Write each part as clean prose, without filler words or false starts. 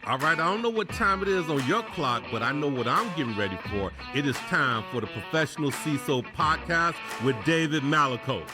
All right, I don't know what time it is on your clock, but I know what I'm getting ready for. It is time for the Professional CISO podcast with David Mallico.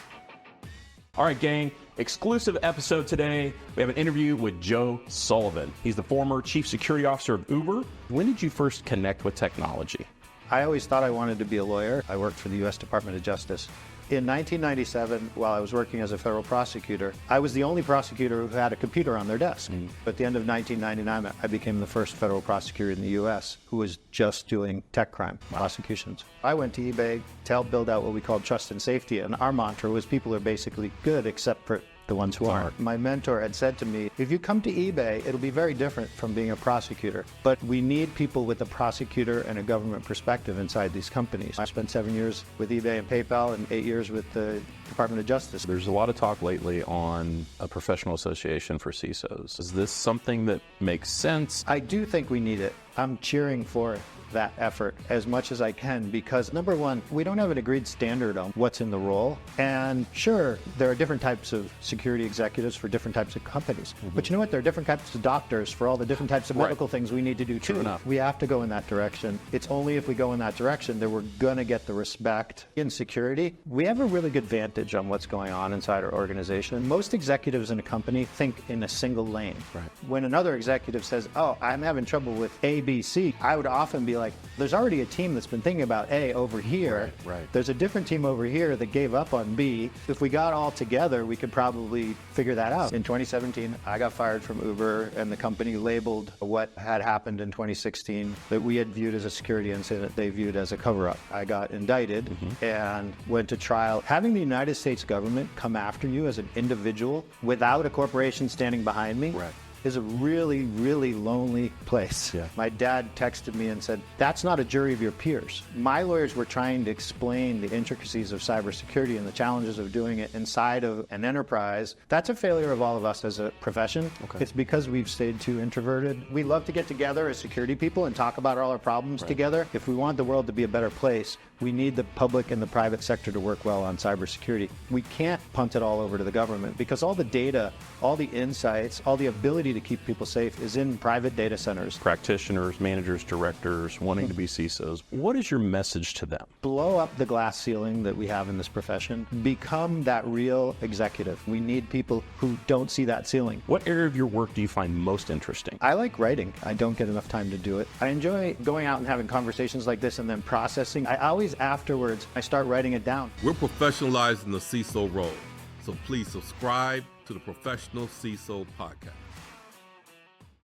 All right, gang, exclusive episode today. We have an interview with Joe Sullivan. He's the former chief security officer of Uber. When did you first connect with technology? I always thought I wanted to be a lawyer. I worked for the U.S. Department of Justice. In 1997, while I was working as a federal prosecutor, I was the only prosecutor who had a computer on their desk. At the end of 1999, I became the first federal prosecutor in the U.S. who was just doing tech crime prosecutions. I went to eBay to help build out what we called trust and safety, and our mantra was people are basically good except for the ones who aren't. My mentor had said to me, if you come to eBay, it'll be very different from being a prosecutor, but we need people with a prosecutor and a government perspective inside these companies. I spent 7 years with eBay and PayPal and 8 years with the Department of Justice. There's a lot of talk lately on a professional association for CISOs. Is this something that makes sense? I do think we need it. I'm cheering for that effort as much as I can because, number one, we don't have an agreed standard on what's in the role. And sure, there are different types of security executives for different types of companies. But you know what? There are different types of doctors for all the different types of medical things we need to do too. True enough. We have to go in that direction. It's only if we go in that direction that we're going to get the respect in security. We have a really good vantage on what's going on inside our organization. Most executives in a company think in a single lane. Right. When another executive says, oh, I'm having trouble with A, B, C, I would often be like, there's already a team that's been thinking about A over here. Right. There's a different team over here that gave up on B. If we got all together, we could probably figure that out. In 2017, I got fired from Uber, and the company labeled what had happened in 2016 that we had viewed as a security incident, they viewed as a cover-up. I got indicted and went to trial. Having the United States government come after you as an individual without a corporation standing behind me is a really, really lonely place. Yeah. My dad texted me and said, that's not a jury of your peers. My lawyers were trying to explain the intricacies of cybersecurity and the challenges of doing it inside of an enterprise. That's a failure of all of us as a profession. It's because we've stayed too introverted. We love to get together as security people and talk about all our problems together. If we want the world to be a better place, we need the public and the private sector to work well on cybersecurity. We can't punt it all over to the government because all the data, all the insights, all the ability to keep people safe is in private data centers. Practitioners, managers, directors wanting to be CISOs. What is your message to them? Blow up the glass ceiling that we have in this profession. Become that real executive. We need people who don't see that ceiling. What area of your work do you find most interesting? I like writing. I don't get enough time to do it. I enjoy going out and having conversations like this and then processing. I always afterwards, I start writing it down. We're professionalizing the CISO role, so please subscribe to the Professional CISO podcast.